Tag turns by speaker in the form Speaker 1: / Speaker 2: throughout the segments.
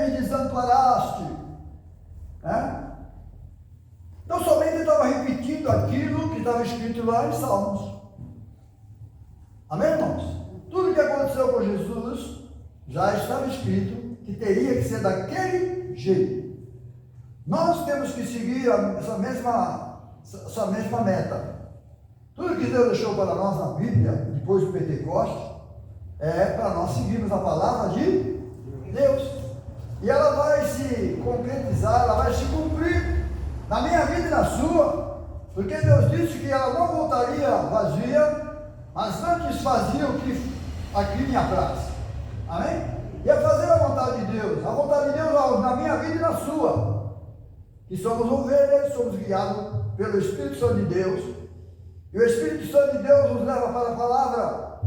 Speaker 1: me desamparaste? Então somente ele estava repetindo aquilo que estava escrito lá em Salmos. Amém, irmãos? Tudo que aconteceu com Jesus já estava escrito que teria que ser daquele jeito. Nós temos que seguir essa mesma meta. Tudo que Deus deixou para nós na Bíblia, depois do Pentecostes, é para nós seguirmos a palavra de Deus. E ela vai se concretizar, ela vai se cumprir na minha vida e na sua, porque Deus disse que ela não voltaria vazia, mas antes fazia o que aqui me apraz. Amém? E é fazer a vontade de Deus. A vontade de Deus na minha vida e na sua. Que somos ovelhas, somos guiados pelo Espírito Santo de Deus. E o Espírito Santo de Deus nos leva para a palavra.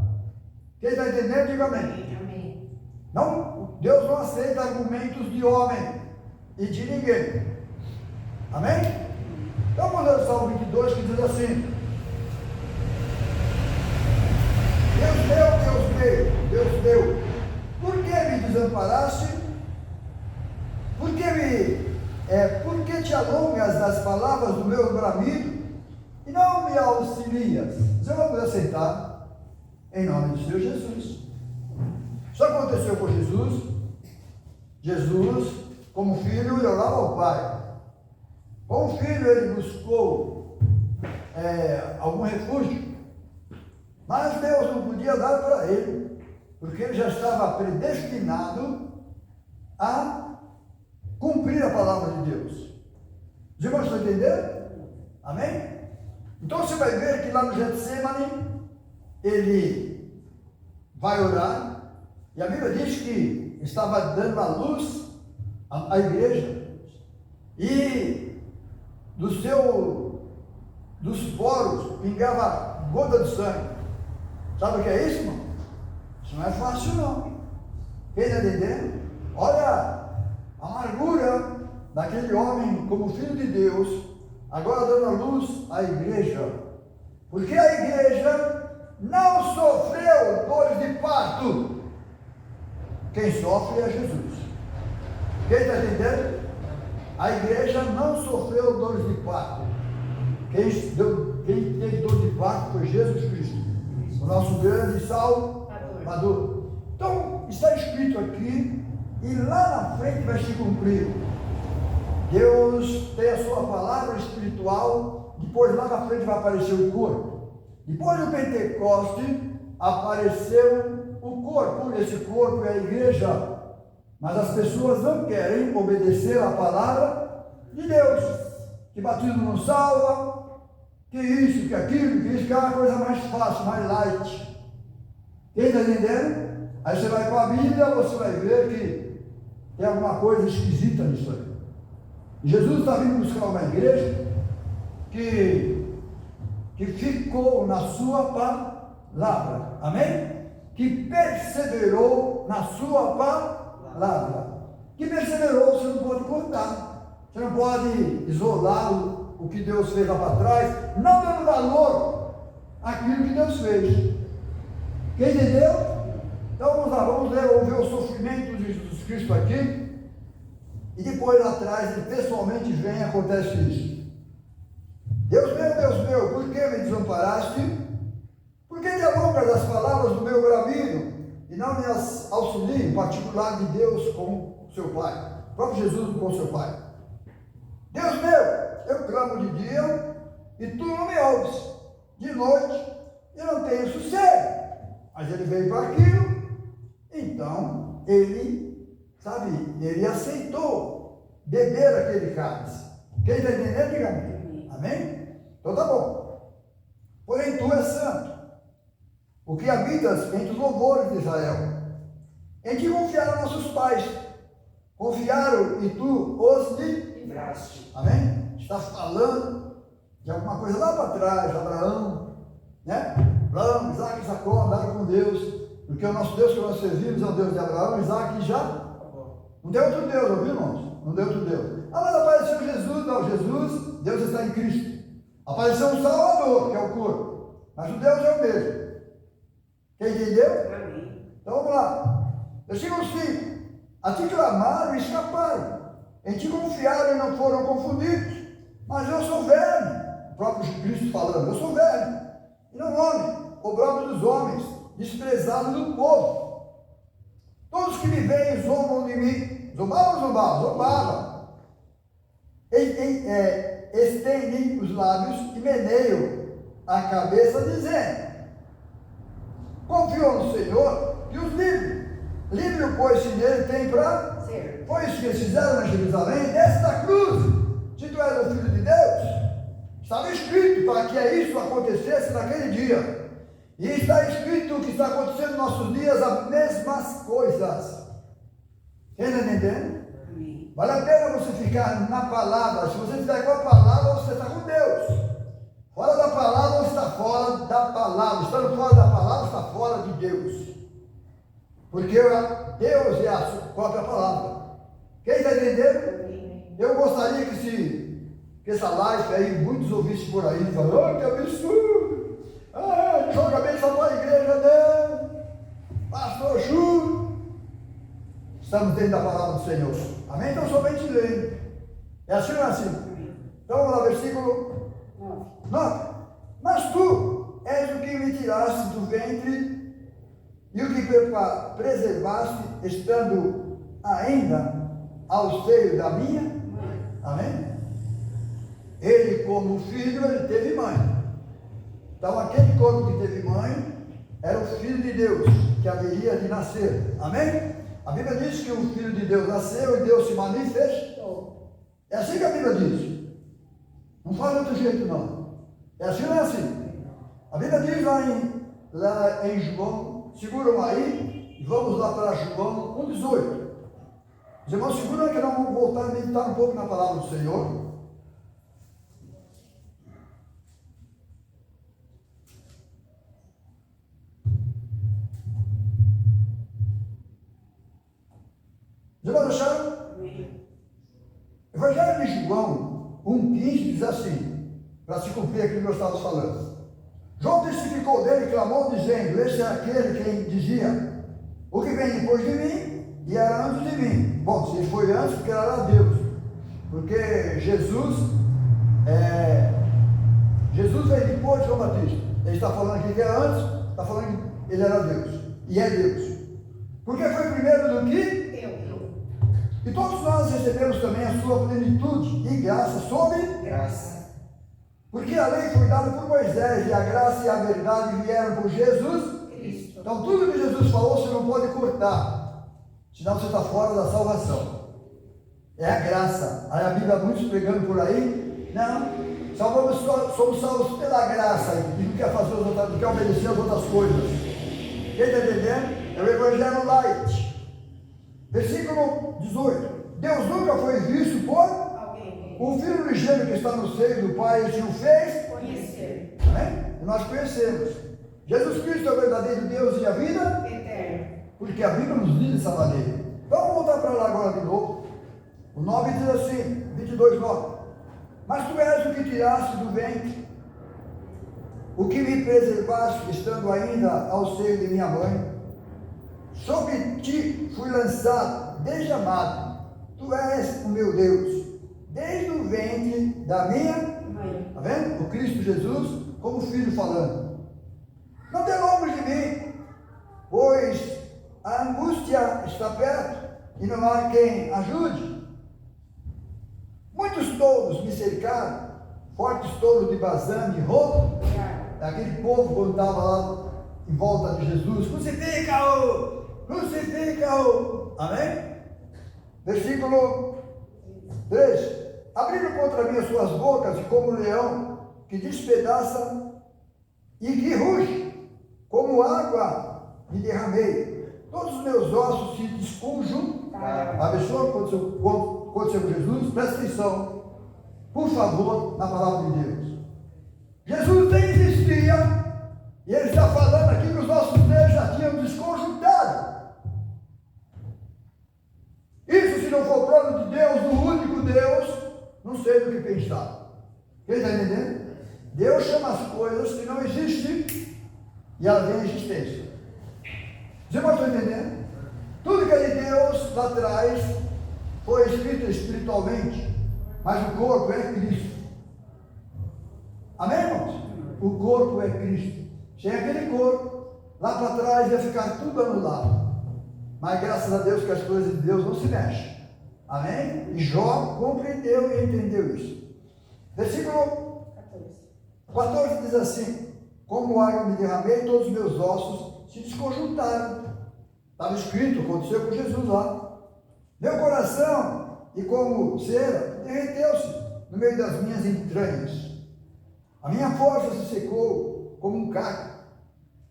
Speaker 1: Quem está entendendo, diga amém. Amém. Não, Deus não aceita argumentos de homem e de ninguém. Amém? Então vamos ler o Salmo 22 que diz assim: Deus meu, por que me desamparaste? Por que te alongas das palavras do meu bramido e não me auxilias? Você vai poder aceitar em nome do Senhor Jesus. Isso aconteceu com Jesus. Jesus, como filho, ele orava ao Pai. Como filho, ele buscou algum refúgio, mas Deus não podia dar para ele, porque ele já estava predestinado a cumprir a palavra de Deus. Os irmãos estão entendendo? Amém? Então você vai ver que lá no Getsemane, ele vai orar, e a Bíblia diz que estava dando a luz à igreja, e dos poros pingava gota de sangue. Sabe o que é isso, irmão? Isso não é fácil, não. Quem está entendendo? Olha a amargura daquele homem como filho de Deus, agora dando a luz à igreja. Porque a igreja não sofreu dores de parto. Quem sofre é Jesus. Quem está entendendo? A igreja não sofreu dores de parto. Quem teve dor de parto foi Jesus Cristo, o nosso grande Salvador. Então, está escrito aqui, e lá na frente vai se cumprir. Deus tem a sua palavra espiritual, depois lá na frente vai aparecer o corpo. Depois do Pentecoste, apareceu o corpo. Esse corpo é a igreja. Mas as pessoas não querem obedecer a palavra de Deus. Que batismo não salva, que isso, que aquilo, que é uma coisa mais fácil, mais light. Quem está entendendo? Aí você vai para a Bíblia, você vai ver que tem alguma coisa esquisita nisso aí. Jesus está vindo buscar uma igreja que ficou na sua palavra. Amém? Que perseverou na sua palavra. Que perseverou, você não pode cortar, você não pode isolar o que Deus fez lá para trás, não dando valor àquilo que Deus fez. Quem entendeu? Então vamos lá, vamos ver o sofrimento de Jesus Cristo aqui, e depois lá atrás ele pessoalmente vem e acontece isso. Deus meu, por que me desamparaste? Por que te alongas das palavras do meu bramido e não me auxilia, em particular de Deus com seu Pai, o próprio Jesus com seu Pai? Deus meu, eu clamo de dia e tu não me ouves, de noite eu não tenho sossego. Mas ele veio para aquilo, então ele aceitou beber aquele cálice. Quem está entendendo, diga amém. Amém? Então tá bom. Porém tu és santo, o que habitas entre os louvores de Israel. Em que confiaram nossos pais, confiaram e tu os livraste. Amém? Está falando de alguma coisa lá para trás, Abraão, né? Abraão, Isaac e Jacó andaram com Deus, porque o nosso Deus que nós servimos é o Deus de Abraão, Isaac e Jacó. Não tem outro Deus, ouviu, irmãos? Não tem outro Deus. Ah, mas apareceu Jesus, não, Jesus, Deus está em Cristo. Apareceu um Salvador, que é o corpo, mas o Deus é o mesmo. Quem entendeu? Então vamos lá. Versículo 5. A ti clamaram e escaparam. Em ti confiaram e não foram confundidos. Mas eu sou velho. O próprio Cristo falando, eu sou velho. E não homem, obrado dos homens, desprezado do povo. Todos que me veem zombam de mim. Zombavam, zombavam. Estendem os lábios e meneiam a cabeça, dizendo: confiou no Senhor que os livre. Livre-o, pois, se nele tem para ser. Foi isso que eles fizeram em Jerusalém, desce da cruz. Se tu és o Filho de Deus, estava escrito para que isso acontecesse naquele dia. E está escrito que está acontecendo nos nossos dias as mesmas coisas. Quem está entendendo? Vale a pena você ficar na palavra. Se você estiver com a palavra, você está com Deus. Fora da palavra, você está fora da palavra. Estando fora da palavra, está fora de Deus. Porque Deus é a sua própria palavra. Quem está entendendo? Eu gostaria que essa live aí, muitos ouvissem por aí, falando: oh, que absurdo! Joga bem só para a igreja, né? Pastor Chu. Estamos dentro da palavra do Senhor. Amém? Então somente lendo. É assim ou não é assim? Então vamos lá, versículo 9. Mas tu és o que me tiraste do ventre e o que preservaste, estando ainda ao seio da minha. Amém? Ele, como filho, ele teve mãe. Então aquele corpo que teve mãe era o Filho de Deus, que haveria de nascer. Amém? A Bíblia diz que o Filho de Deus nasceu e Deus se manifestou. É assim que a Bíblia diz. Não fala de outro jeito, não. É assim ou não é assim? A Bíblia diz lá em João, seguram aí, e vamos lá para João 1,18. Os irmãos seguram que nós vamos voltar a meditar um pouco na palavra do Senhor. Os irmãos acharam? Evangelho de João 1,15 diz assim, para se cumprir aquilo que nós estávamos falando. João testificou dele e clamou, dizendo: esse é aquele quem dizia: o que vem depois de mim e era antes de mim. Bom, se ele foi antes, porque era Deus. Porque Jesus veio depois de João Batista. Ele está falando aqui que era antes, está falando que ele era Deus. E é Deus. Porque foi primeiro do que? E todos nós recebemos também a sua plenitude e graça sobre graça. Porque a lei foi dada por Moisés e a graça e a verdade vieram por Jesus Cristo. Então tudo que Jesus falou você não pode cortar, senão você está fora da salvação. É a graça. Aí a Bíblia, muitos pregando por aí, não, somos salvos pela graça e não quer fazer não quer obedecer as outras coisas. Quem está entendendo? É o Evangelho light. Versículo 18. Deus nunca foi visto por alguém. O Filho unigênito que está no seio do Pai, ele o fez conhecer. Amém? E nós conhecemos. Jesus Cristo é o verdadeiro Deus e a vida eterna. Porque a Bíblia nos diz dessa maneira. Vamos voltar para lá agora de novo. O 9 diz assim, 22:9. Mas tu és o que tiraste do ventre, o que me preservaste, estando ainda ao seio de minha mãe. Sobre ti fui lançado, desde amado. Tu és o meu Deus, desde o ventre da minha mãe. Está vendo? O Cristo Jesus, como filho falando. Não te lombres de mim, pois a angústia está perto e não há quem ajude. Muitos touros me cercaram, fortes touros de Bazã, de roubo. Aquele povo quando estava lá em volta de Jesus: crucifica-o! Crucifica-o! Amém? Versículo 3: abriram contra mim as suas bocas, como um leão que despedaça e que ruge, como água me derramei. Todos os meus ossos se desconjuntaram. Abençoa quando Senhor Jesus, presta atenção, por favor, na palavra de Deus. Jesus nem existia, e ele está falando aqui que os nossos dedos já tinham desconjuntado. Isso, se não for plano de Deus, do único Deus, não sei do que pensar. Quem está entendendo? Deus chama as coisas que não existem e ela vem à existência. Você pode estar entendendo? Tudo que é de Deus lá atrás foi escrito espiritualmente, mas o corpo é Cristo. Amém, irmãos? O corpo é Cristo. Sem aquele corpo, lá para trás ia ficar tudo anulado. Mas graças a Deus que as coisas de Deus não se mexem. Amém? E Jó compreendeu e entendeu isso. Versículo 14 diz assim: como água me derramei, todos os meus ossos se desconjuntaram. Estava escrito, aconteceu com Jesus lá. Meu coração, e como cera, derreteu-se no meio das minhas entranhas. A minha força se secou como um caco,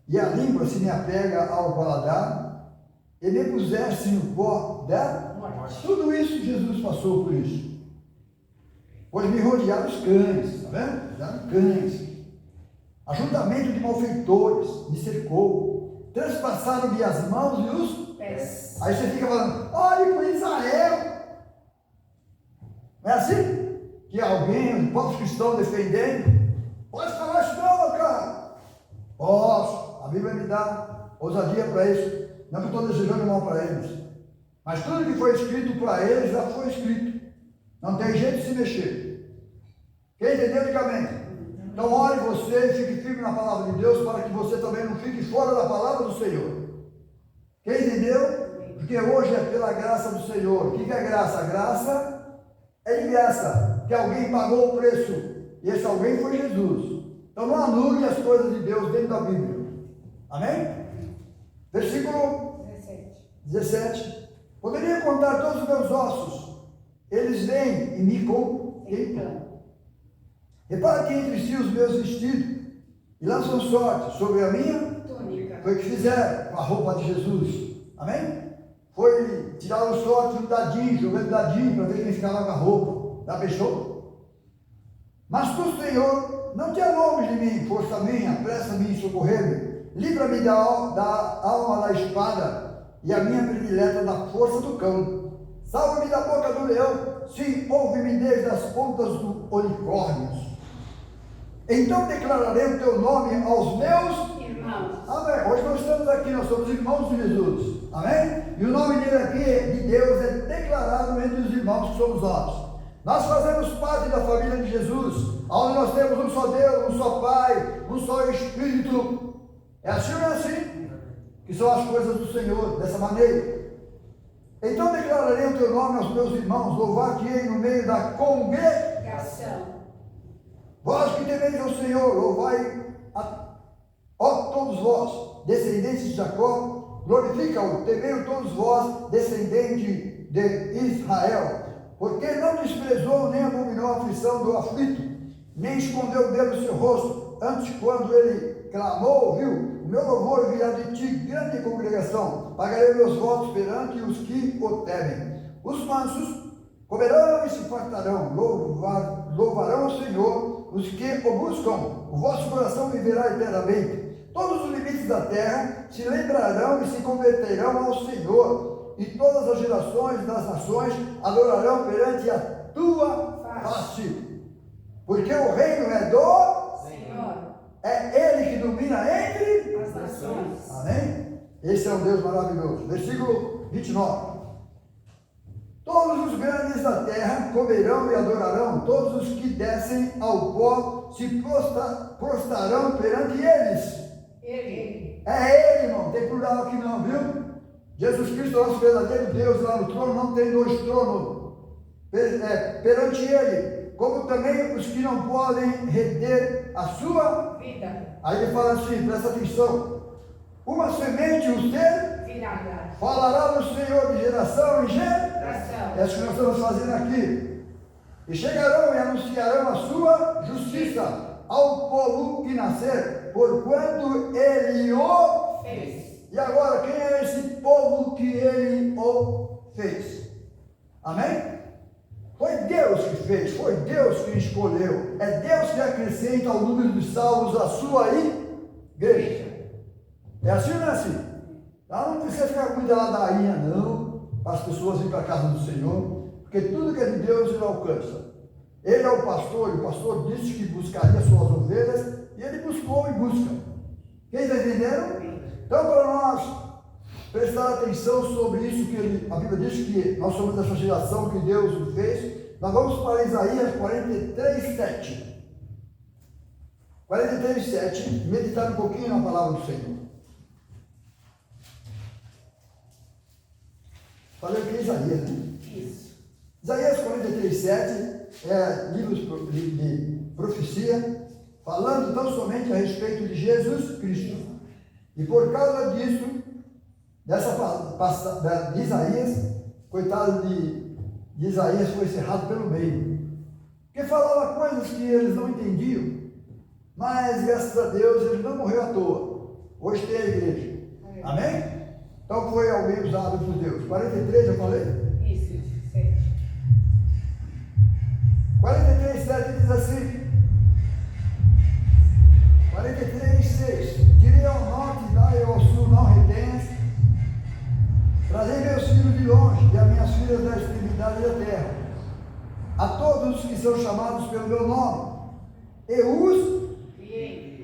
Speaker 1: e a língua se me apega ao paladar, e me puseste no pó da morte. Tudo isso Jesus passou por isso. Pois me rodearam os cães, está vendo? Rodearam cães. Ajuntamento de malfeitores me cercou, transpassaram-me as mãos e os pés. Aí você fica falando, olhe para Israel. Não é assim? Que alguém, os povos cristãos defendendo, pode falar isso não, cara. Posso, a Bíblia me dá ousadia para isso. Não que eu estou desejando mal para eles, mas tudo que foi escrito para eles já foi escrito. Não tem jeito de se mexer. Quem entendeu, diga amém. Então ore você e fique firme na palavra de Deus, para que você também não fique fora da palavra do Senhor. Quem entendeu? Porque hoje é pela graça do Senhor. O que é graça? A graça é de graça, que alguém pagou o preço, e esse alguém foi Jesus. Então não anule as coisas de Deus dentro da Bíblia. Amém? Versículo 17. Poderia contar todos os meus ossos, eles vêm e me contemplam. Repara que entre si os meus vestidos, e lançam sorte sobre a minha túnica. Foi o que fizeram com a roupa de Jesus. Amém? Foi tirar o sorte do dadinho, jogando dadinho para ver quem ficava com a roupa. Já fechou? Mas tu, Senhor, não te alonges de mim, força minha, apressa-me em socorrer-me. Livra-me da alma da espada e a minha predileta da força do cão. Salva-me da boca do leão, sim, ouve-me desde as pontas do unicórnio. Então declararei o teu nome aos meus irmãos. Amém. Hoje nós estamos aqui, nós somos irmãos de Jesus. Amém? E o nome dele aqui, de Deus, é declarado entre os irmãos que somos nós. Nós fazemos parte da família de Jesus, onde nós temos um só Deus, um só Pai, um só Espírito. É assim ou não é assim? Que são as coisas do Senhor, dessa maneira. Então declararei o teu nome aos meus irmãos, louvar-te-ei no meio da congregação. Vós que temeis ao Senhor, louvai ó todos vós, descendentes de Jacó, glorifica-o, temei todos vós, descendentes de Israel, porque não desprezou nem abominou a aflição do aflito, nem escondeu dele o seu rosto, antes quando ele clamou, ouviu, o meu louvor virá de ti, grande congregação, pagarei meus votos perante os que o temem. Os mansos comerão e se fartarão, louvarão o Senhor, os que o buscam, o vosso coração viverá eternamente. Todos os limites da terra se lembrarão e se converterão ao Senhor, e todas as gerações das nações adorarão perante a tua face. Porque o reino é do Senhor, é Ele que domina entre as nações. Amém? Esse é um Deus maravilhoso. Versículo 29. Todos os grandes da terra comerão e adorarão, todos os que descem ao pó se prostrarão perante eles. Ele. É Ele, irmão, tem plural aqui não, viu? Jesus Cristo, nosso verdadeiro Deus, lá no trono, não tem dois tronos. Perante Ele, como também os que não podem reter a sua vida. Aí ele fala assim, presta atenção. Uma semente o ser falará do Senhor de geração em geração. É isso que nós estamos fazendo aqui. E chegarão e anunciarão a sua justiça ao povo que nascer, porquanto ele o fez. E agora, quem é esse povo que ele o fez? Amém? Foi Deus que fez, foi Deus que escolheu. É Deus que acrescenta ao número dos salvos a sua igreja. É assim ou não é assim? Então não precisa ficar com muita ladainha não, para as pessoas irem para a casa do Senhor, porque tudo que é de Deus ele alcança. Ele é o pastor, e o pastor disse que buscaria suas ovelhas, e ele buscou e busca. Quem está entendendo? Então para nós prestar atenção sobre isso que a Bíblia diz que nós somos dessa geração que Deus fez. Nós vamos para Isaías 43, 7. 43, 7, meditar um pouquinho na palavra do Senhor. Falei que é Isaías, né?
Speaker 2: Isso.
Speaker 1: Isaías 43, 7 é livro de profecia, falando tão somente a respeito de Jesus Cristo. E por causa disso, de Isaías, coitado de Isaías, foi cerrado pelo meio. Porque falava coisas que eles não entendiam, mas graças a Deus ele não morreu à toa. Hoje tem a igreja. Amém? Então foi alguém usado por Deus. 43 eu falei?
Speaker 2: Isso, 7.
Speaker 1: 43, 7 diz assim. 43, 6. Direi ao norte e dai ao sul, não retenhas. Trazei meus filhos de longe e as minhas filhas da extremidade da terra. A todos que são chamados pelo meu nome. Eu os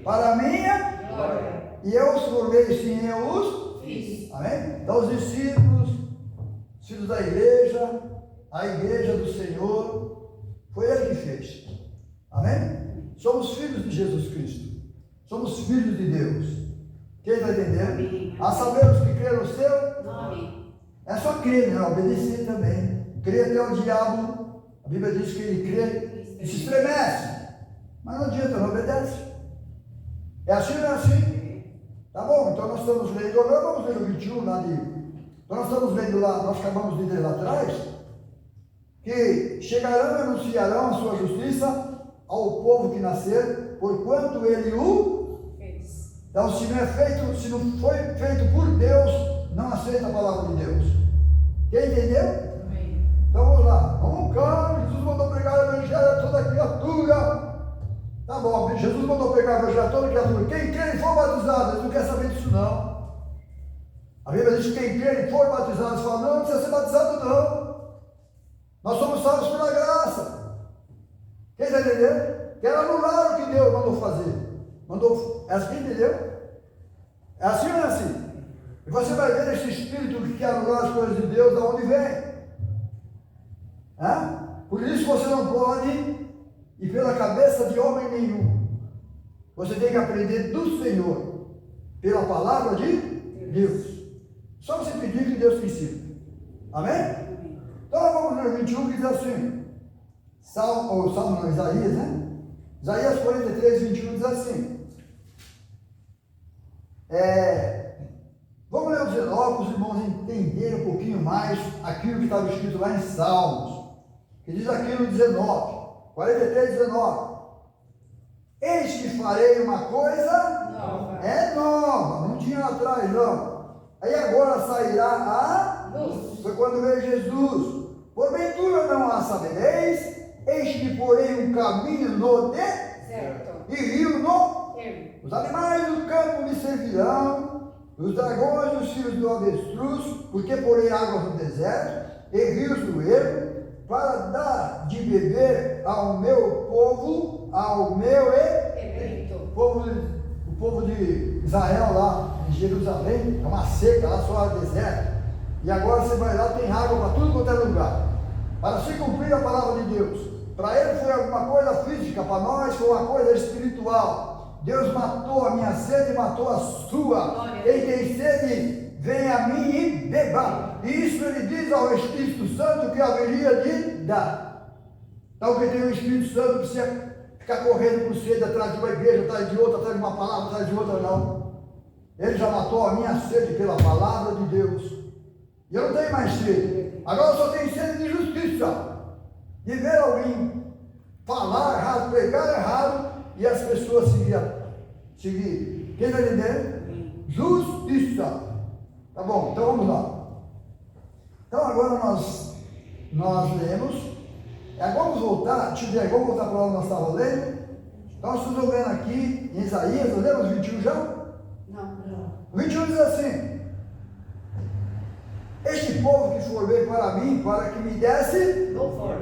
Speaker 1: para a minha
Speaker 2: glória.
Speaker 1: E eu os formei, sim, eu os
Speaker 2: fiz.
Speaker 1: Amém? Então os discípulos, os filhos da igreja, a igreja do Senhor, foi Ele que fez. Amém? Somos filhos de Jesus Cristo. Somos filhos de Deus. Quem está entendendo?
Speaker 2: Amém.
Speaker 1: A saber os que creram no seu
Speaker 2: Nome.
Speaker 1: é só crer, né? Obedecer também. Crer até o diabo. A Bíblia diz que ele crê e se estremece. Mas não adianta, não obedece. É assim ou não é assim? Tá bom, então nós estamos lendo, agora vamos ler o 21 lá de. Então nós estamos lendo lá, nós acabamos de ler lá atrás, que chegarão e anunciarão a sua justiça ao povo que nascer, porquanto ele o
Speaker 2: Fez.
Speaker 1: Então, se não foi feito por Deus, não aceita a palavra de Deus. Quem entendeu?
Speaker 2: Amém.
Speaker 1: Então vamos lá. Vamos cá, Jesus mandou pregar o evangelho a toda criatura. Tá bom, Jesus mandou pregar o evangelho a toda criatura. Quem crê e for batizado, ele não quer saber disso não. A Bíblia diz que quem crê e for batizado, você fala, não precisa ser batizado não. Nós somos salvos pela graça. Quem está entendendo? Quer anular o que Deus mandou fazer. É assim, entendeu? É assim ou não é assim? E você vai ver esse espírito que quer anular as coisas de Deus, de onde vem. Por isso você não pode ir pela cabeça de homem nenhum. Você tem que aprender do Senhor, pela palavra de Deus. Só você pedir que Deus te ensine. Amém? Então vamos no 21 que diz assim. Isaías, né? Isaías 43, 21 diz assim. Vamos ler o 19 para os irmãos entenderem um pouquinho mais aquilo que estava escrito lá em Salmos. Que diz aqui no 19, 43, 19. Eis que farei uma coisa nova. Não tinha lá atrás, não. Aí agora sairá a luz. Foi quando veio Jesus. Porventura não a sabereis. Eis que porei um caminho no deserto e rio no ermo. Os animais do campo me servirão, os dragões e os filhos do avestruz, porque porei águas no deserto e rios no ermo, para dar de beber ao meu povo, ao meu o povo de Israel lá em Jerusalém, é uma seca, lá só é deserto. E agora você vai lá, tem água para tudo quanto é lugar. Para se cumprir a palavra de Deus. Para ele foi alguma coisa física, para nós foi uma coisa espiritual. Deus matou a minha sede e matou a sua. Quem tem sede, vem a mim e beba. E isso ele diz ao Espírito Santo que haveria de dar. Então quem tem o Espírito Santo precisa ficar correndo por sede atrás de uma igreja, atrás de outra, atrás de uma palavra, atrás de outra, não. Ele já matou a minha sede pela palavra de Deus. E eu não tenho mais sede. Agora eu só tenho sede de justiça. De ver alguém falar errado, pregar errado e as pessoas seguir. Quem está entendendo? Justiça. Tá bom, então vamos lá. Então agora nós lemos. Vamos voltar, vamos voltar para onde nós estávamos lendo. Então nós estamos vendo aqui em Isaías, nós lemos 21 já?
Speaker 2: Não.
Speaker 1: O 21 diz assim: este povo que formei para mim, para que me desse
Speaker 2: Louvor.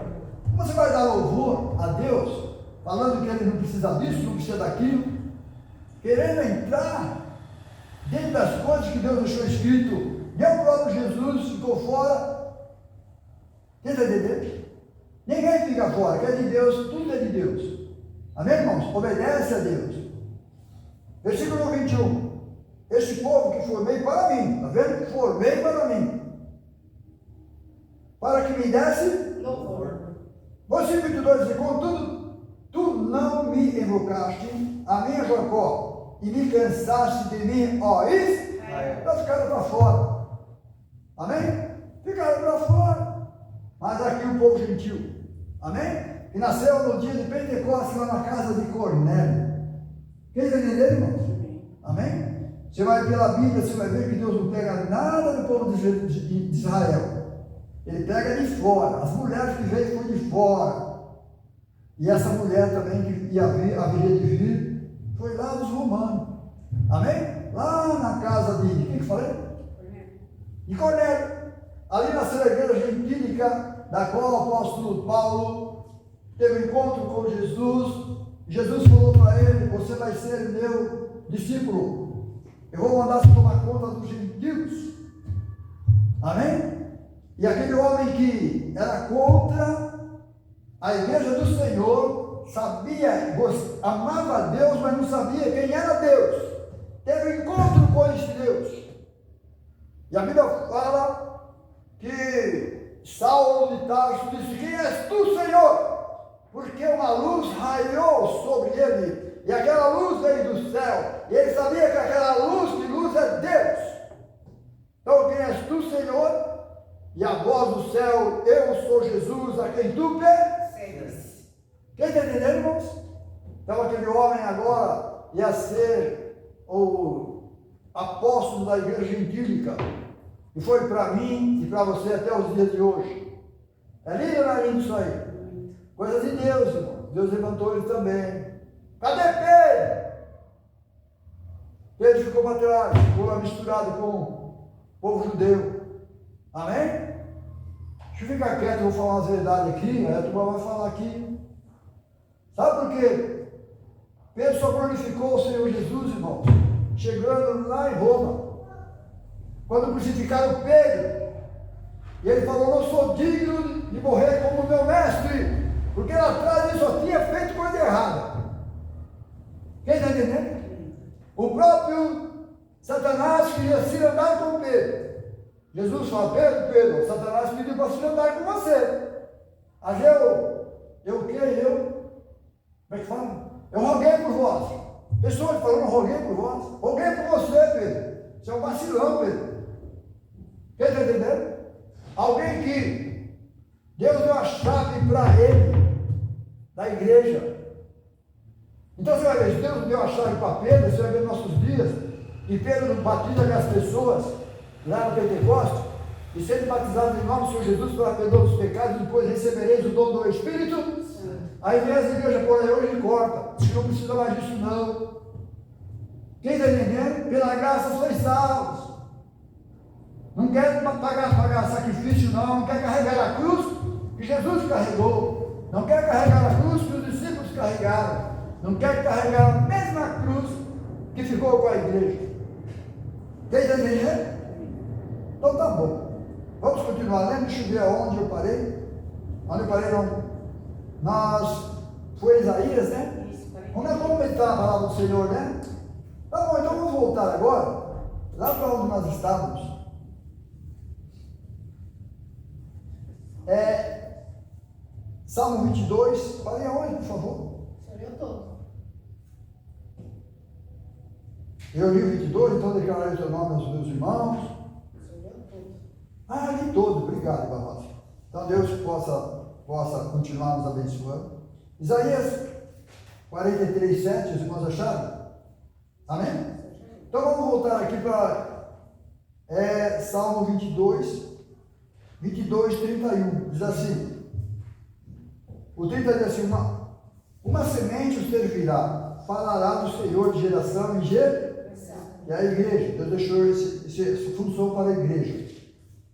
Speaker 1: Você vai dar louvor a Deus, falando que ele não precisa disso, não precisa daquilo, querendo entrar dentro das coisas que Deus deixou escrito. Nem o próprio Jesus ficou fora. Quem está entendendo? Ninguém fica fora, que é de Deus, tudo é de Deus. Amém, irmãos? Obedece a Deus. Versículo 21. Esse povo que formei para mim, está vendo? Formei para mim. Para que me desse
Speaker 2: Louvor.
Speaker 1: Versículo 22 diz: contudo, tu não me invocaste a minha Jacó, e me cansaste de mim, ó Israel. Então ficaram para fora. Amém? Ficaram para fora. Mas aqui o povo gentil. Amém? E nasceu no dia de Pentecostes lá na casa de Cornélio. Quem está entendendo, irmãos? Amém? Você vai pela Bíblia, você vai ver que Deus não pega nada do povo de Israel. Ele pega de fora. As mulheres que veio foi de fora. E essa mulher também que haveria de vir foi lá dos romanos. Amém? Lá na casa de quem que falei? De Cornélio. Ali nasceu a igreja gentílica, da qual o apóstolo Paulo teve um encontro com Jesus. Jesus falou para ele: você vai ser meu discípulo. Eu vou mandar você tomar conta dos gentios. Amém? E aquele homem que era contra a igreja do Senhor, sabia, amava Deus, mas não sabia quem era Deus. Teve um encontro com esse Deus. E a Bíblia fala que Saulo de Tarso disse: quem és tu, Senhor? Porque uma luz raiou sobre ele, e aquela luz veio do céu, e ele sabia que aquela luz é Deus. Então, quem és tu, Senhor? E a voz do céu: eu sou Jesus, a quem tu persegues. Quem está entendendo, irmãos? Então, aquele homem agora ia ser o apóstolo da igreja gentílica, e foi para mim e para você até os dias de hoje. É lindo ou não é lindo isso aí? Coisa de Deus, irmão. Deus levantou ele também. Cadê Pedro? Pedro ficou para trás, ficou lá misturado com o povo judeu. Amém? Deixa eu ficar quieto, eu vou falar umas verdades aqui, aí a turma vai falar aqui. Sabe por quê? Pedro só glorificou o Senhor Jesus, irmãos, chegando lá em Roma. Quando crucificaram Pedro, e ele falou: não sou digno de morrer como meu mestre, porque lá atrás ele só tinha feito coisa errada. Quem está entendendo? O próprio Satanás queria se andar com Pedro. Jesus fala: Pedro, Satanás pediu para se andar com você. Mas como é que fala? Eu roguei por vós. Pessoas falando: roguei por vós. Roguei por você, Pedro. Você é um vacilão, Pedro. Quem está entendendo? Alguém que Deus deu a chave para ele, da igreja. Então você vai ver, se Deus deu a chave para Pedro, você vai ver nossos dias, e Pedro batiza as pessoas lá no Pentecostes, e sendo batizado em nome do Senhor Jesus para perdão dos pecados, depois recebereis o dom do Espírito. Aí vem as igrejas por aí hoje e corta, que não precisa mais disso não. Quem está entendendo? Pela graça sois salvos. Não quer pagar sacrifício não quer carregar a cruz que Jesus carregou, não quer carregar a cruz que os discípulos carregaram, não quer carregar a mesma cruz que ficou com a igreja. Quem está entendendo? Então tá bom. Vamos continuar lendo. Deixa eu ver aonde eu parei. Onde eu parei não. Foi Isaías, né? Vamos meditar a palavra do Senhor, né? Tá bom, então vamos voltar agora, lá para onde nós estávamos. Salmo 22, parei aonde, por favor?
Speaker 2: O senhor leu todo.
Speaker 1: Eu li o 22, então declarei o teu nome aos meus irmãos.
Speaker 2: O senhor leu todo.
Speaker 1: Li todo, obrigado, Barroso. Então Deus possa continuar nos abençoando. Isaías 43, 7, os irmãos acharam? Amém? Então vamos voltar aqui para Salmo 22, 31, diz assim, o 30 diz assim: uma semente o servirá, falará do Senhor de geração em geração. E a igreja, Deus deixou essa função para a igreja.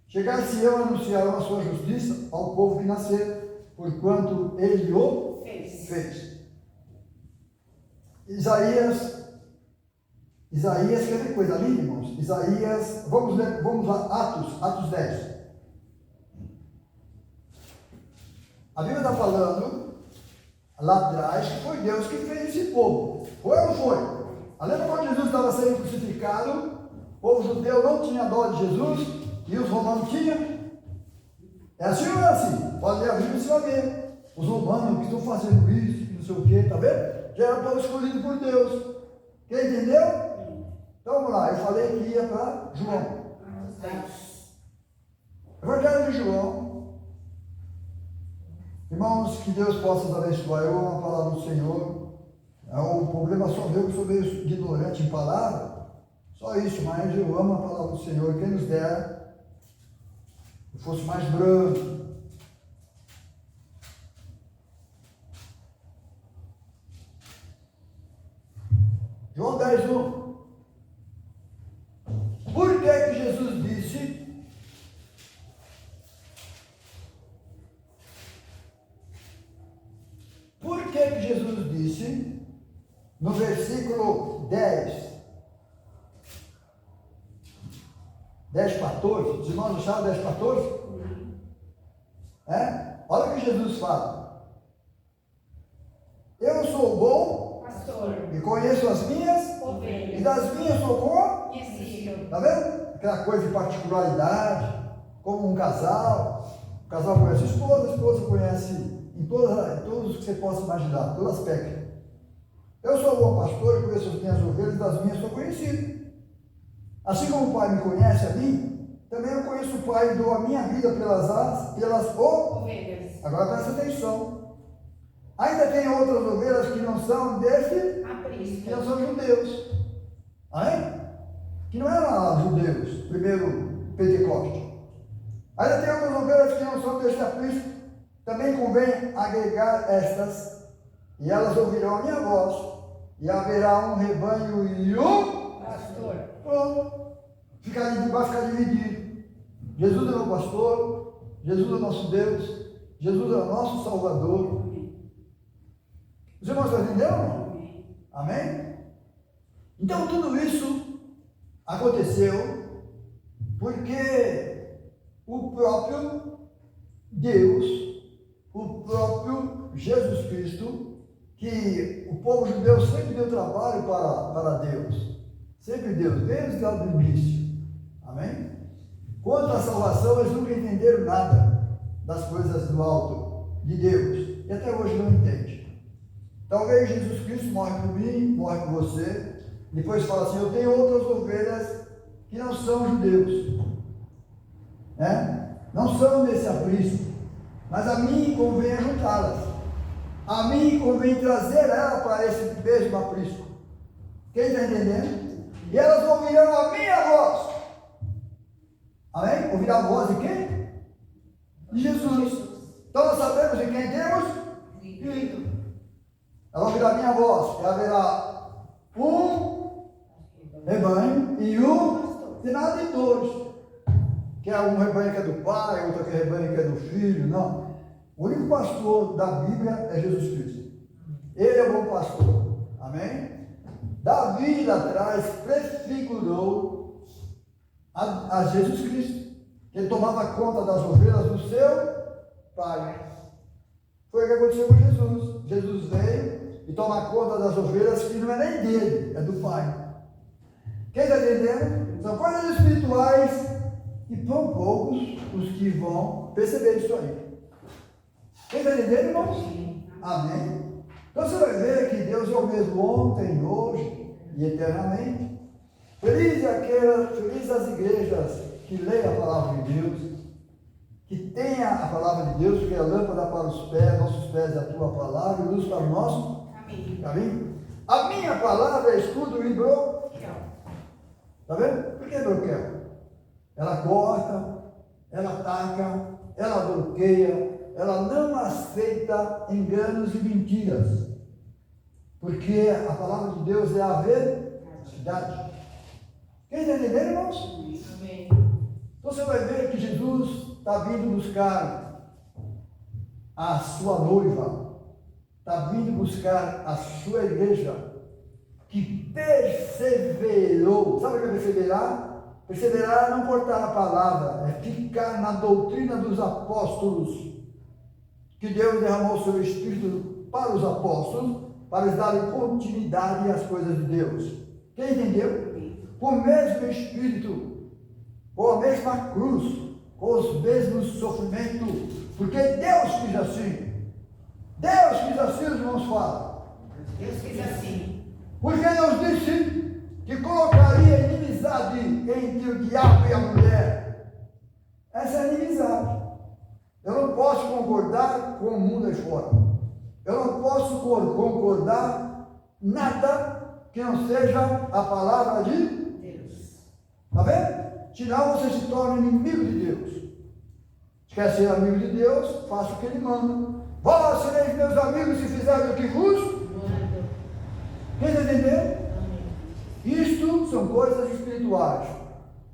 Speaker 1: Chegar-se-eu a anunciar a sua justiça ao povo que nascer, porquanto ele o fez. Isaías Isaías, quer ver coisa linda, irmãos? Isaías, vamos lá, Atos 10. A Bíblia está falando lá atrás que foi Deus que fez esse povo. Foi ou não foi? Lembra quando Jesus estava sendo crucificado? O povo judeu não tinha dó de Jesus e os romanos tinham? É assim ou não é assim? Pode ler a Bíblia e você vai ver. Os romanos que estão fazendo isso, que não sei o quê, está vendo? Já era povo escolhido por Deus. Quem entendeu? Então vamos lá, eu falei que ia para João. Evangelho de João. Irmãos, que Deus possa nos abençoar. Eu amo a palavra do Senhor. O problema só meu que sou meio ignorante em palavra. Só isso, mas eu amo a palavra do Senhor. Quem nos dera que fosse mais branco. João 10, 1. Por que que Jesus disse? Por que que Jesus disse no versículo 10, 14, os irmãos acharam 10, 14? Olha o que Jesus fala. Eu sou o bom
Speaker 2: pastor
Speaker 1: e conheço as minhas
Speaker 2: ovelhas
Speaker 1: e das minhas sou
Speaker 2: conhecido.
Speaker 1: Está vendo? Aquela coisa de particularidade, como um casal. O casal conhece a esposa conhece em todos os que você possa imaginar, todo aspecto. Eu sou o bom pastor, conheço as minhas ovelhas, das minhas sou conhecido. Assim como o Pai me conhece a mim, também eu conheço o Pai e dou a minha vida pelas
Speaker 2: Ovelhas.
Speaker 1: Agora presta atenção. Ainda tem outras ovelhas que não são que não são judeus. Amém? Que não eram judeus, primeiro Pentecoste. Ainda tem outras ovelhas que não são deste aprisco. Também convém agregar estas, e elas ouvirão a minha voz, e haverá um rebanho e um
Speaker 2: Pastor.
Speaker 1: pronto. Vai ficar dividido. Jesus é o pastor, Jesus é o nosso Deus, Jesus é o nosso Salvador. Os irmãos estão entendendo? Amém? Então tudo isso aconteceu porque o próprio Deus, o próprio Jesus Cristo, que o povo judeu sempre deu trabalho para Deus, sempre deu, desde o início. Amém? Quanto à salvação, eles nunca entenderam nada das coisas do alto de Deus, e até hoje não entendem. Talvez Jesus Cristo morre por mim, morre por você, depois fala assim: eu tenho outras ovelhas que não são judeus, não são desse aprisco, mas a mim convém juntá-las, a mim convém trazer ela para esse mesmo aprisco. Quem está entendendo? E elas ouvirão a minha voz. Amém? Ouvirá a voz de quem? De Jesus. Então nós sabemos de quem temos crido. Ela ouvirá a minha voz, e haverá um rebanho e um de nada de dois. Que é um rebanho que é do pai, outro que é rebanho que é do filho. Não. O único pastor da Bíblia é Jesus Cristo. Ele é o bom pastor. Amém? Davi lá atrás prefigurou a Jesus Cristo, que ele tomava conta das ovelhas do seu pai. Foi o que aconteceu com Jesus. Jesus veio e toma conta das ovelhas que não é nem dele, é do pai. Quem está entendendo? São coisas espirituais e são poucos os que vão perceber isso aí. Quem está entendendo, irmãos? Amém? Então você vai ver que Deus é o mesmo ontem, hoje e eternamente. Feliz as igrejas que leem a palavra de Deus, que tenha a palavra de Deus, que é a lâmpada para os pés, nossos pés é a tua palavra, e luz para o nosso caminho. A minha palavra é escudo e broquel. Está vendo? Por que broquel? Ela corta, ela ataca, ela bloqueia, ela não aceita enganos e mentiras. Porque a palavra de Deus é a verdade. Quem está entendendo, irmãos?
Speaker 2: Amém.
Speaker 1: Então você vai ver que Jesus está vindo buscar a sua noiva, está vindo buscar a sua igreja. que perseverou. Sabe o que é perseverar? Perseverar é não cortar a palavra, é ficar na doutrina dos apóstolos, que Deus derramou o seu Espírito para os apóstolos, para eles darem continuidade às coisas de Deus. Quem entendeu? Com o mesmo Espírito, com a mesma cruz, com os mesmos sofrimentos, porque Deus quis assim. Deus quis assim, os irmãos falam.
Speaker 2: Deus quis assim.
Speaker 1: Porque Deus disse que colocaria inimizade entre o diabo e a mulher. Essa é a inimizade. Eu não posso concordar com o mundo aí fora. Eu não posso concordar nada que não seja a palavra de
Speaker 2: Deus.
Speaker 1: Está vendo? Senão você se torna inimigo de Deus. Se quer ser amigo de Deus, faça o que Ele manda. Vós sereis meus amigos se fizerem o que vos.
Speaker 2: Manda.
Speaker 1: Quem está entendendo?
Speaker 2: Amém.
Speaker 1: Isto são coisas espirituais.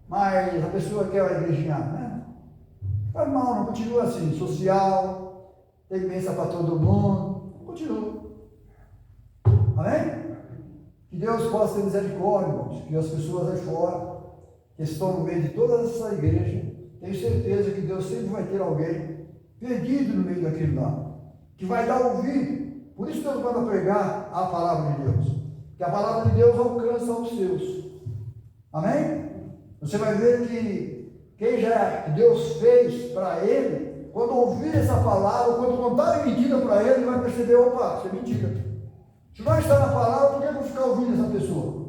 Speaker 1: Mas a pessoa quer a igrejinha, né? Tá mal, não continua assim. Social, tem bênção para todo mundo. Continua. Amém? Que Deus possa ter misericórdia, irmãos. Que as pessoas aí fora, que estão no meio de toda essa igreja, tenho certeza que Deus sempre vai ter alguém perdido no meio daquilo lá, que vai dar ouvido. Por isso Deus manda pregar a palavra de Deus, que a palavra de Deus alcança os seus. Amém? Você vai ver que quem que Deus fez para ele, quando ouvir essa palavra, quando contarem mentira para ele, ele vai perceber: opa, isso é mentira. Se não está na palavra, por que eu vou ficar ouvindo essa pessoa?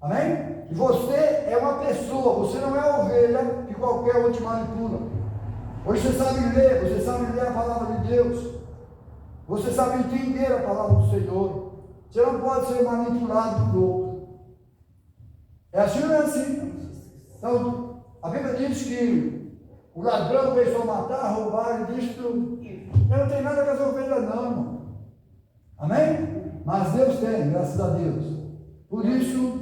Speaker 1: Amém? E você é uma pessoa, você não é a ovelha que qualquer um te manipula. Hoje você sabe ler a palavra de Deus. Você sabe entender a palavra do Senhor. Você não pode ser manipulado por outro. É assim ou não é assim? Então, a Bíblia diz que o ladrão veio só matar, roubar e destruir. Eu não tenho nada com as ovelhas não, irmão. Amém? Mas Deus tem, graças a Deus. Por isso,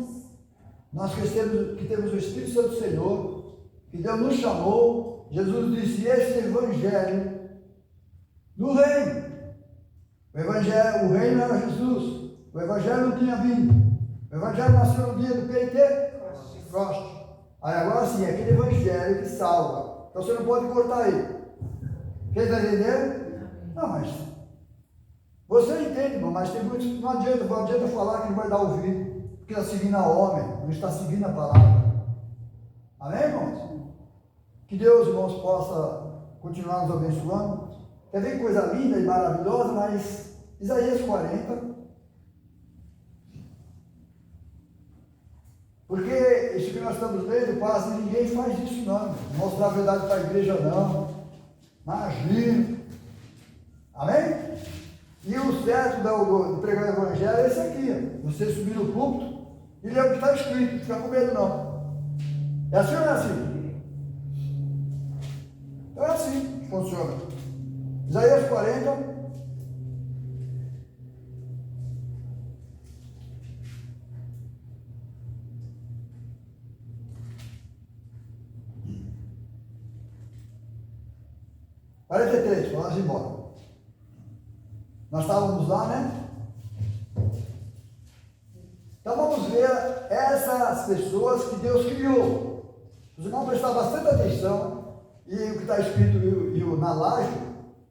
Speaker 1: nós que temos o Espírito Santo do Senhor, que Deus nos chamou, Jesus disse: este Evangelho do Reino. O Reino era Jesus. O Evangelho não tinha vindo. O Evangelho nasceu no dia do Pentecoste. Aí agora sim, é aquele Evangelho que salva. Então você não pode cortar ele. Quem está entendendo? Não, mas você entende, irmão, mas tem muitos, não adianta falar que não vai dar ouvido, porque está seguindo a homem, não está seguindo a palavra. Amém, irmãos? Que Deus, irmãos, possa continuar nos abençoando. Quer ver coisa linda e maravilhosa, mas Isaías 40. Porque isso que nós estamos lendo, quase ninguém faz isso não. Mostrar a verdade para a igreja não. Imagina. Amém? E o certo de pregar o evangelho é esse aqui. Você subir no púlpito e ler o que está escrito. Não fica com medo não. É assim ou não é assim? Então é assim que funciona. Isaías 40. Vamos embora. Nós estávamos lá, né? Então vamos ver essas pessoas que Deus criou. Os irmãos prestar bastante atenção. E o que está escrito na laje,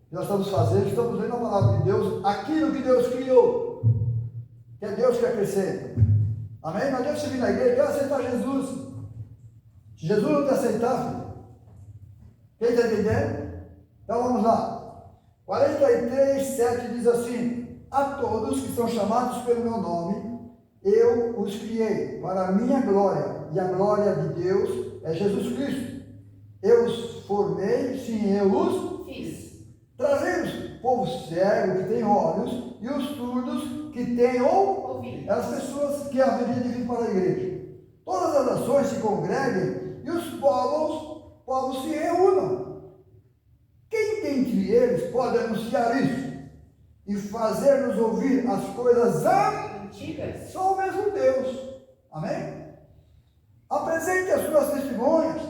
Speaker 1: que nós estamos fazendo, estamos lendo a palavra de Deus, aquilo que Deus criou, que é Deus que acrescenta. Amém? Não adianta você vir na igreja e quer aceitar Jesus. Se Jesus não te aceitar, filho, quem está entendendo? Então vamos lá. 43, 7 diz assim: a todos que são chamados pelo meu nome, eu os criei para a minha glória, e a glória de Deus é Jesus Cristo. Eu os formei, sim, eu os
Speaker 2: fiz.
Speaker 1: Trazei o povo cego que tem olhos e os surdos que têm ouvidos. As pessoas que haveriam de vir para a igreja. Todas as nações se congreguem e os povos se reúnam. Quem dentre eles pode anunciar isso e fazer-nos ouvir as coisas antigas? Só o mesmo Deus. Amém? Apresente as suas testemunhas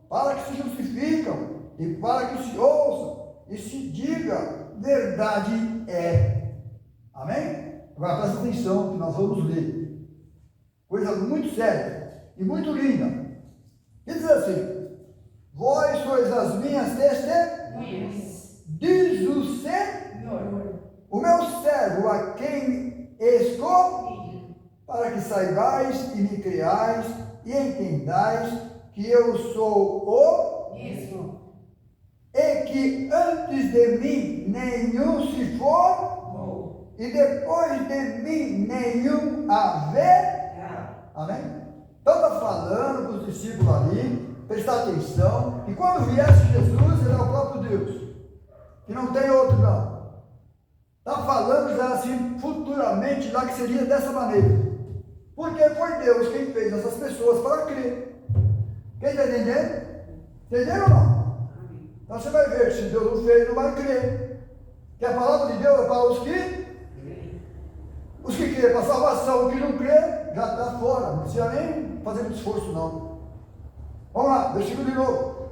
Speaker 1: para que se justificam e para que se ouçam e se diga: verdade é. Amém? Agora presta atenção que nós vamos ler. Coisa muito séria e muito linda. E diz assim: vós sois as minhas testemunhas, diz o Senhor, o meu servo a quem escolhi, para que saibais e me creais e entendais que eu sou o
Speaker 2: Mesmo.
Speaker 1: e que antes de mim nenhum se for e depois de mim nenhum haverá. Amém? Então está falando para os discípulos ali, prestar atenção, que quando viesse Jesus, ele é o próprio Deus, que não tem outro não. Está falando já assim, futuramente, lá que seria dessa maneira. Porque foi Deus quem fez essas pessoas para crer. Quem está entendendo? Entenderam ou não? Então você vai ver, se Deus não fez, não vai crer. Que a palavra de Deus é para os que crê, para a salvação. O que não crê, já está fora. Não precisa nem fazer muito esforço, não. Vamos lá, versículo de novo.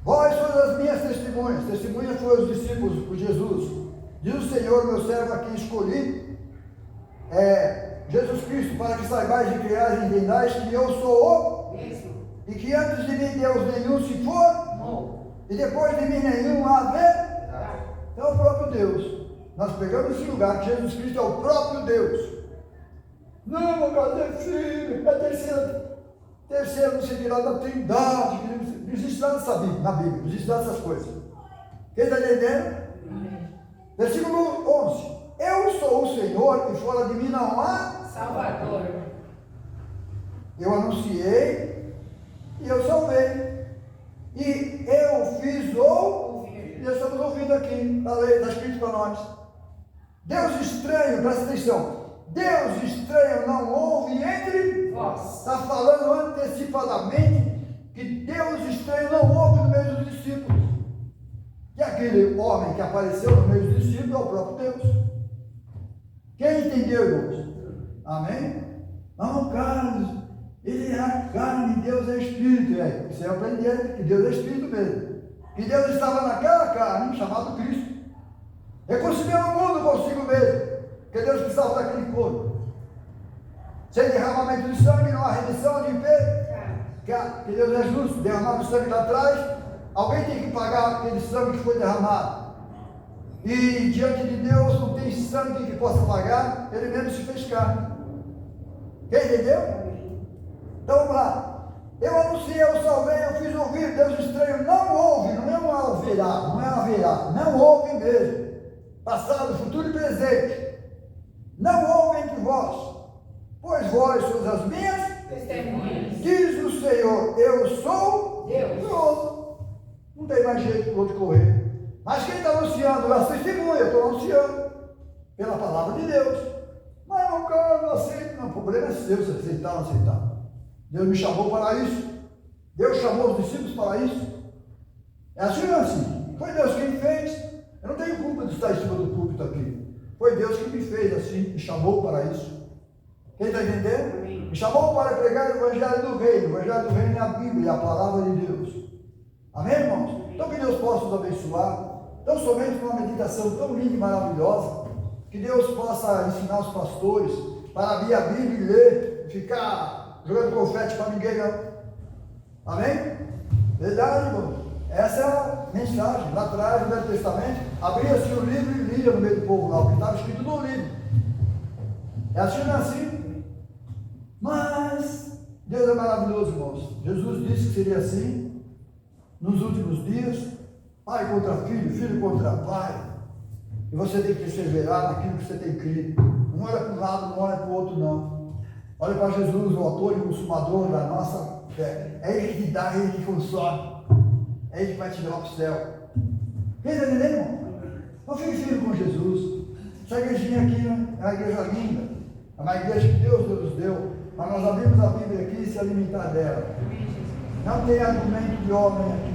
Speaker 1: Vós sois as minhas testemunhas. Testemunhas foram os discípulos por Jesus. Diz o Senhor, meu servo, a quem escolhi, Jesus Cristo, para que saibais e criais e entendais que eu sou o
Speaker 2: Mesmo.
Speaker 1: e que antes de mim Deus nenhum se for e depois de mim nenhum haverá. Então é o próprio Deus. Nós pegamos esse lugar que Jesus Cristo é o próprio Deus. Não, agora é filho, é terceiro no sentido da trindade, que não existe nada na Bíblia, não existe nada dessas coisas. Quem está entendendo? Versículo 11: eu sou o Senhor e fora de mim não há
Speaker 2: Salvador.
Speaker 1: Eu anunciei e eu salvei. E eu fiz e estamos ouvindo aqui, está escrito para nós. Deus estranho, presta atenção. Deus estranho não houve entre
Speaker 2: Vós.
Speaker 1: Está falando antecipadamente que Deus estranho não houve no meio dos discípulos. Que aquele homem que apareceu no meio dos discípulos é o próprio Deus. Quem entendeu, irmãos? Amém? Não, Carlos, ele é a carne, Deus é espírito. Você aprendeu que Deus é espírito mesmo. Que Deus estava naquela carne, chamado Cristo, reconciliando o mundo consigo mesmo. Que Deus precisava daquele corpo. Sem derramamento de sangue, não há redenção de pecado. Que Deus é justo, derramar o sangue lá atrás, alguém tem que pagar aquele sangue que foi derramado. E diante de Deus não tem sangue que possa pagar, ele mesmo se fez carne. Quem entendeu? Então vamos lá. Eu anunciei, eu salvei, eu fiz ouvir, Deus estranho não houve, não é um haverá, não houve mesmo. Passado, futuro e presente. Não houve entre vós, pois vós sois as minhas
Speaker 2: Testemunhas.
Speaker 1: diz o Senhor, eu sou
Speaker 2: Deus.
Speaker 1: Pronto. Não tem mais jeito para o outro correr. Mas quem está anunciando? Eu testemunha, eu estou anunciando pela palavra de Deus. Mas o cara não aceita, não, o problema é seu, se aceitar ou não aceitar. Deus me chamou para isso. Deus chamou os discípulos para isso. É assim ou não é assim? Foi Deus quem fez. Eu não tenho culpa de estar em cima do púlpito aqui. Foi Deus que me fez assim, me chamou para isso. Quem está entendendo? Me chamou para pregar o Evangelho do Reino. O Evangelho do Reino é a Bíblia, é a palavra de Deus. Amém, irmãos? Então que Deus possa nos abençoar. Então somente com uma meditação tão linda e maravilhosa, que Deus possa ensinar os pastores para abrir a Bíblia e ler, ficar jogando confete para ninguém não. Amém? Verdade, irmão. Essa é a mensagem. Lá atrás, no Velho Testamento, abria-se o livro e lia no meio do povo lá, o que estava escrito no livro. É assim ou não é assim? Mas Deus é maravilhoso, irmãos. Jesus disse que seria assim nos últimos dias, pai contra filho, filho contra pai. E você tem que perseverar naquilo que você tem crido. Não olha para um lado, não olha para o outro, não. Olha para Jesus, o autor e o consumador da nossa fé. É Ele que te dá, é Ele que consome. É Ele que vai te levar para o céu. Quem está entendendo, irmão? Não fique firme com Jesus. Essa igrejinha aqui é uma igreja linda. É uma igreja que Deus nos deu. Para nós abrirmos a Bíblia aqui e se alimentar dela. Não tem argumento de homem aqui.